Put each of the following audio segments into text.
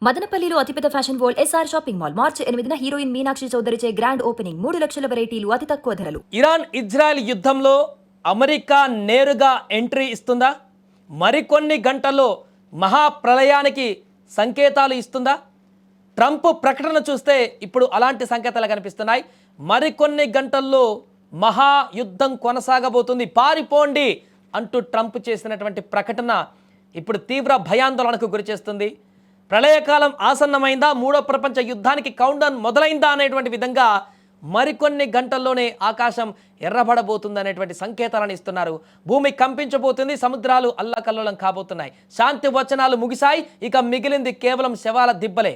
మదనపల్లిలో అతిపెద్ద fashion world SR shopping mall మార్చి 8న హీరోయిన్ మీనాక్షి చౌదరిచే గ్రాండ్ ఓపెనింగ్ 3 లక్షల వెరైటీలు అతి తక్కువ ధరలు. ఇరాన్ ఇజ్రాయెల్ యుద్ధంలో అమెరికా నేరుగా ఎంట్రీ ఇస్తుందా? మరికొన్ని గంటల్లో మహాప్రళయానికి సంకేతాలు ఇస్తుందా? ట్రంప్ ప్రకటన చూస్తే ఇప్పుడు అలాంటి సంకేతాలు కనిపిస్తున్నాయి. మరికొన్ని గంటల్లో మహాయుద్ధం కొనసాగబోతుంది, పారిపోండి అంటూ ట్రంప్ చేసినటువంటి ప్రకటన ఇప్పుడు తీవ్ర భయాందోళనకు గురిచేస్తుంది. ప్రళయకాలం ఆసన్నమైందా, మూడో ప్రపంచ యుద్ధానికి కౌంట్డౌన్ మొదలైందా అనేటువంటి విధంగా మరికొన్ని గంటల్లోనే ఆకాశం ఎర్రబడబోతుంది అనేటువంటి సంకేతాలను ఇస్తున్నారు. భూమి కంపించబోతుంది, సముద్రాలు అల్లకల్లోలం కాబోతున్నాయి. శాంతి వచనాలు ముగిశాయి, ఇక మిగిలింది కేవలం శవాల దిబ్బలే.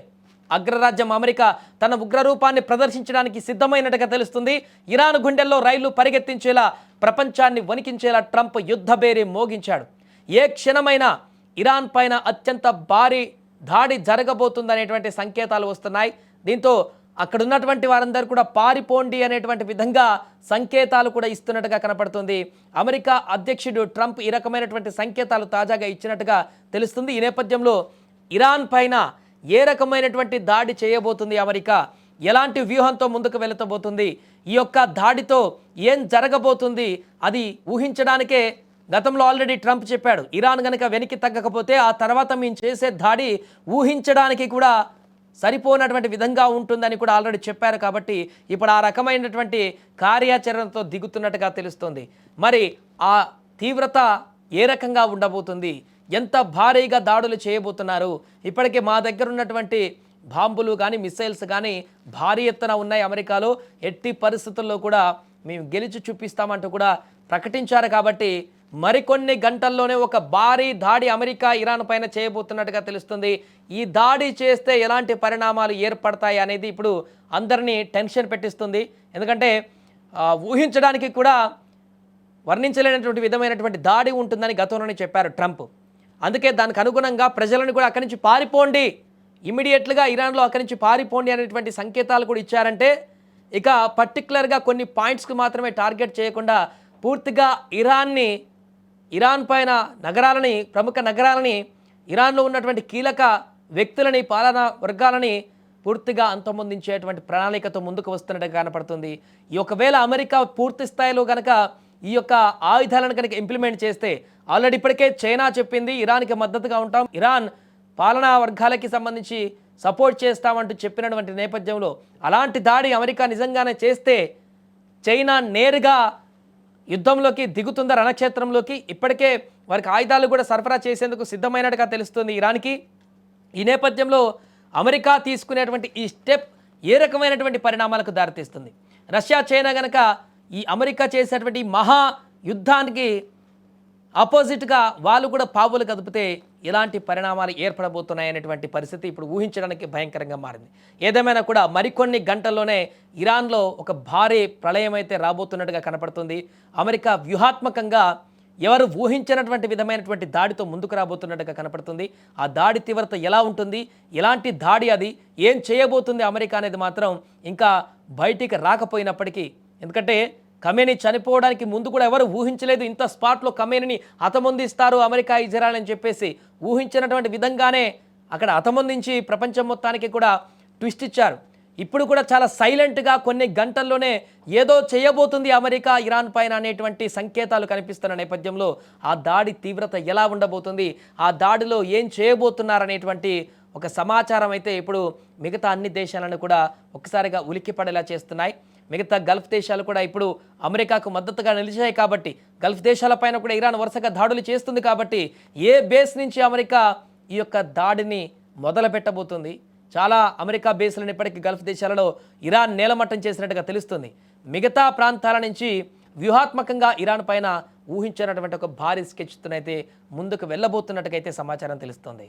అగ్రరాజ్యం అమెరికా తన ఉగ్రరూపాన్ని ప్రదర్శించడానికి సిద్ధమైనట్టుగా తెలుస్తుంది. ఇరాన్ గుండెల్లో రైళ్లు పరిగెత్తించేలా, ప్రపంచాన్ని వణికించేలా ట్రంప్ యుద్ధబేరి మోగించాడు. ఏ క్షణమైనా ఇరాన్ పైన అత్యంత భారీ దాడి జరగబోతుందనేటువంటి సంకేతాలు వస్తున్నాయి. దీంతో అక్కడ ఉన్నటువంటి వారందరూ కూడా పారిపోండి అనేటువంటి విధంగా సంకేతాలు కూడా ఇస్తున్నట్టుగా కనపడుతుంది. అమెరికా అధ్యక్షుడు ట్రంప్ ఈ రకమైనటువంటి సంకేతాలు తాజాగా ఇచ్చినట్టుగా తెలుస్తుంది. ఈ నేపథ్యంలో ఇరాన్ పైన ఏ రకమైనటువంటి దాడి చేయబోతుంది అమెరికా, ఎలాంటి వ్యూహంతో ముందుకు వెళుతబోతుంది, ఈ యొక్క దాడితో ఏం జరగబోతుంది, అది ఊహించడానికే గతంలో ఆల్రెడీ ట్రంప్ చెప్పాడు. ఇరాన్ కనుక వెనక్కి తగ్గకపోతే ఆ తర్వాత మేము చేసే దాడి ఊహించడానికి కూడా సరిపోనటువంటి విధంగా ఉంటుందని కూడా ఆల్రెడీ చెప్పారు. కాబట్టి ఇప్పుడు ఆ రకమైనటువంటి కార్యాచరణతో దిగుతున్నట్టుగా తెలుస్తుంది. మరి ఆ తీవ్రత ఏ రకంగా ఉండబోతుంది, ఎంత భారీగా దాడులు చేయబోతున్నారు? ఇప్పటికే మా దగ్గర ఉన్నటువంటి బాంబులు కానీ మిసైల్స్ కానీ భారీ ఎత్తున ఉన్నాయి అమెరికాలో, ఎట్టి పరిస్థితుల్లో కూడా మేము గెలిచి చూపిస్తామంటూ కూడా ప్రకటించారు. కాబట్టి మరికొన్ని గంటల్లోనే ఒక భారీ దాడి అమెరికా ఇరాన్ పైన చేయబోతున్నట్టుగా తెలుస్తుంది. ఈ దాడి చేస్తే ఎలాంటి పరిణామాలు ఏర్పడతాయి అనేది ఇప్పుడు అందరినీ టెన్షన్ పెట్టిస్తుంది. ఎందుకంటే ఊహించడానికి కూడా వర్ణించలేనటువంటి విధమైనటువంటి దాడి ఉంటుందని గతంలోనే చెప్పారు ట్రంప్. అందుకే దానికి అనుగుణంగా ప్రజలను కూడా అక్కడి నుంచి పారిపోండి, ఇమీడియట్లుగా ఇరాన్లో అక్కడి నుంచి పారిపోండి అనేటువంటి సంకేతాలు కూడా ఇచ్చారంటే ఇక పర్టికులర్గా కొన్ని పాయింట్స్కి మాత్రమే టార్గెట్ చేయకుండా పూర్తిగా ఇరాన్ పైన నగరాలని, ప్రముఖ నగరాలని, ఇరాన్లో ఉన్నటువంటి కీలక వ్యక్తులని, పాలనా వర్గాలని పూర్తిగా అంతమొందించేటువంటి ప్రణాళికతో ముందుకు వస్తున్నట్టుగా కనపడుతుంది. ఈ ఒకవేళ అమెరికా పూర్తి స్థాయిలో కనుక ఈ యొక్క ఆయుధాలను కనుక ఇంప్లిమెంట్ చేస్తే, ఆల్రెడీ ఇప్పటికే చైనా చెప్పింది ఇరాన్కి మద్దతుగా ఉంటాం, ఇరాన్ పాలనా వర్గాలకి సంబంధించి సపోర్ట్ చేస్తామంటూ చెప్పినటువంటి నేపథ్యంలో అలాంటి దాడి అమెరికా నిజంగానే చేస్తే చైనా నేరుగా యుద్ధంలోకి దిగుతుందా, రణక్షేత్రంలోకి? ఇప్పటికే వారికి ఆయుధాలు కూడా సరఫరా చేసేందుకు సిద్ధమైనట్టుగా తెలుస్తుంది ఇరాన్కి. ఈ నేపథ్యంలో అమెరికా తీసుకునేటువంటి ఈ స్టెప్ ఏ రకమైనటువంటి పరిణామాలకు దారితీస్తుంది? రష్యా, చైనా కనుక ఈ అమెరికా చేసేటువంటి మహా యుద్ధానికి ఆపోజిట్గా వాళ్ళు కూడా పావులు కదిపితే ఎలాంటి పరిణామాలు ఏర్పడబోతున్నాయి అనేటువంటి పరిస్థితి ఇప్పుడు ఊహించడానికి భయంకరంగా మారింది. ఏదేమైనా కూడా మరికొన్ని గంటల్లోనే ఇరాన్లో ఒక భారీ ప్రళయం అయితే రాబోతున్నట్టుగా కనపడుతుంది. అమెరికా వ్యూహాత్మకంగా ఎవరు ఊహించినటువంటి విధమైనటువంటి దాడితో ముందుకు రాబోతున్నట్టుగా కనపడుతుంది. ఆ దాడి తీవ్రత ఎలా ఉంటుంది, ఎలాంటి దాడి, అది ఏం చేయబోతుంది అమెరికా అనేది మాత్రం ఇంకా బయటికి రాకపోయినప్పటికీ, ఎందుకంటే ఖమేనీ చనిపోవడానికి ముందు కూడా ఎవరు ఊహించలేదు ఇంత స్పాట్లో ఖమేనీని హతమొందిస్తారు అమెరికా, ఇజ్రాయెల్ అని చెప్పేసి ఊహించినటువంటి విధంగానే అక్కడ హతమొందించి ప్రపంచం మొత్తానికి కూడా ట్విస్ట్ ఇచ్చారు. ఇప్పుడు కూడా చాలా సైలెంట్గా కొన్ని గంటల్లోనే ఏదో చేయబోతుంది అమెరికా ఇరాన్ పైన అనేటువంటి సంకేతాలు కనిపిస్తున్న నేపథ్యంలో ఆ దాడి తీవ్రత ఎలా ఉండబోతుంది, ఆ దాడిలో ఏం చేయబోతున్నారనేటువంటి ఒక సమాచారం అయితే ఇప్పుడు మిగతా అన్ని దేశాలను కూడా ఒక్కసారిగా ఉలిక్కిపడేలా చేస్తున్నాయి. మిగతా గల్ఫ్ దేశాలు కూడా ఇప్పుడు అమెరికాకు మద్దతుగా నిలిచాయి. కాబట్టి గల్ఫ్ దేశాలపైన కూడా ఇరాన్ వరుసగా దాడులు చేస్తుంది. కాబట్టి ఏ బేస్ నుంచి అమెరికా ఈ యొక్క దాడిని మొదలు పెట్టబోతుంది? చాలా అమెరికా బేస్లను ఇప్పటికీ గల్ఫ్ దేశాలలో ఇరాన్ నేలమట్టం చేసినట్టుగా తెలుస్తుంది. మిగతా ప్రాంతాల నుంచి వ్యూహాత్మకంగా ఇరాన్ పైన ఊహించినటువంటి ఒక భారీ స్కెచ్తోనైతే ముందుకు వెళ్ళబోతున్నట్టుగా అయితే సమాచారం తెలుస్తుంది.